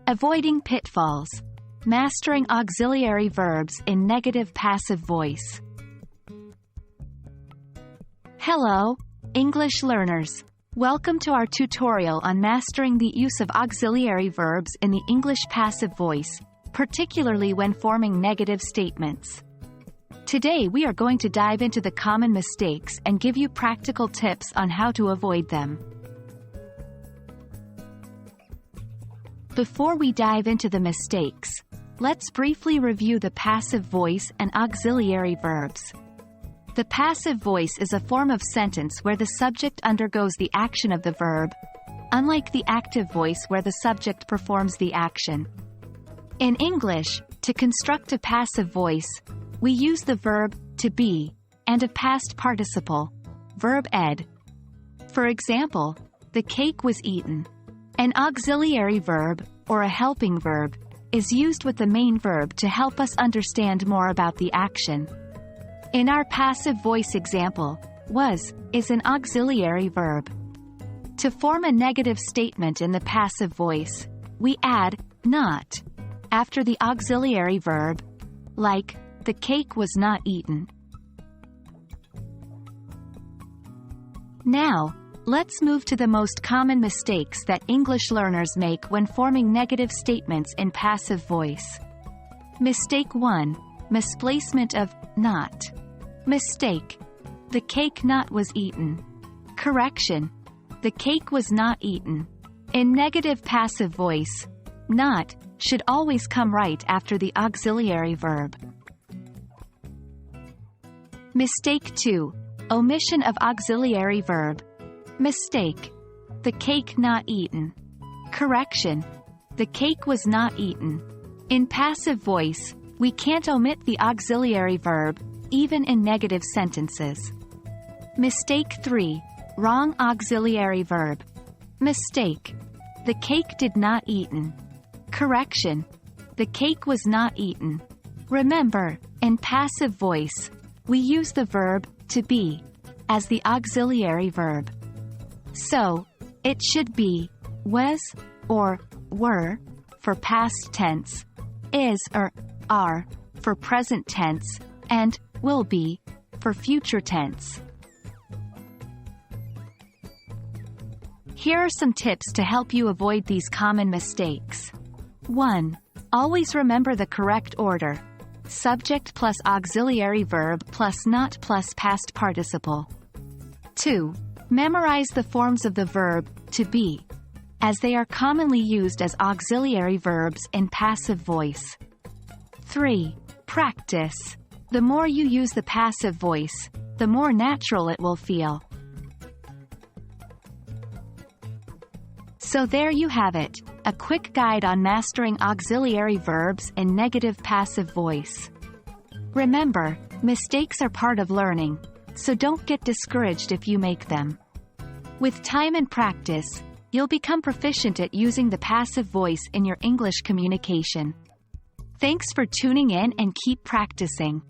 Avoiding pitfalls. Mastering auxiliary verbs in negative passive voice. Hello, English learners. Welcome to our tutorial on mastering the use of auxiliary verbs in the English passive voice, particularly when forming negative statements. Today we are going to dive into the common mistakes and give you practical tips on how to avoid them. Before we dive into the mistakes, let's briefly review the passive voice and auxiliary verbs. The passive voice is a form of sentence where the subject undergoes the action of the verb, unlike the active voice where the subject performs the action. In English, to construct a passive voice, we use the verb to be and a past participle, verb ed. For example, the cake was eaten. An auxiliary verb, or a helping verb, is used with the main verb to help us understand more about the action. In our passive voice example, was is an auxiliary verb. To form a negative statement in the passive voice, we add not after the auxiliary verb, like, the cake was not eaten. Now, let's move to the most common mistakes that English learners make when forming negative statements in passive voice. Mistake 1. Misplacement of not. Mistake. The cake not was eaten. Correction. The cake was not eaten. In negative passive voice, not should always come right after the auxiliary verb. Mistake 2. Omission of auxiliary verb. Mistake. The cake not eaten. Correction. The cake was not eaten. In passive voice, we can't omit the auxiliary verb, even in negative sentences. Mistake 3. Wrong auxiliary verb. Mistake. The cake did not eaten. Correction. The cake was not eaten. Remember, in passive voice, we use the verb to be as the auxiliary verb. So, it should be was or were for past tense, is or are for present tense, and will be for future tense. Here are some tips to help you avoid these common mistakes. 1. Always remember the correct order. Subject plus auxiliary verb plus not plus past participle. 2. Memorize the forms of the verb to be, as they are commonly used as auxiliary verbs in passive voice. 3. Practice. The more you use the passive voice, the more natural it will feel. So there you have it, a quick guide on mastering auxiliary verbs in negative passive voice. Remember, mistakes are part of learning, so don't get discouraged if you make them. With time and practice, you'll become proficient at using the passive voice in your English communication. Thanks for tuning in and keep practicing.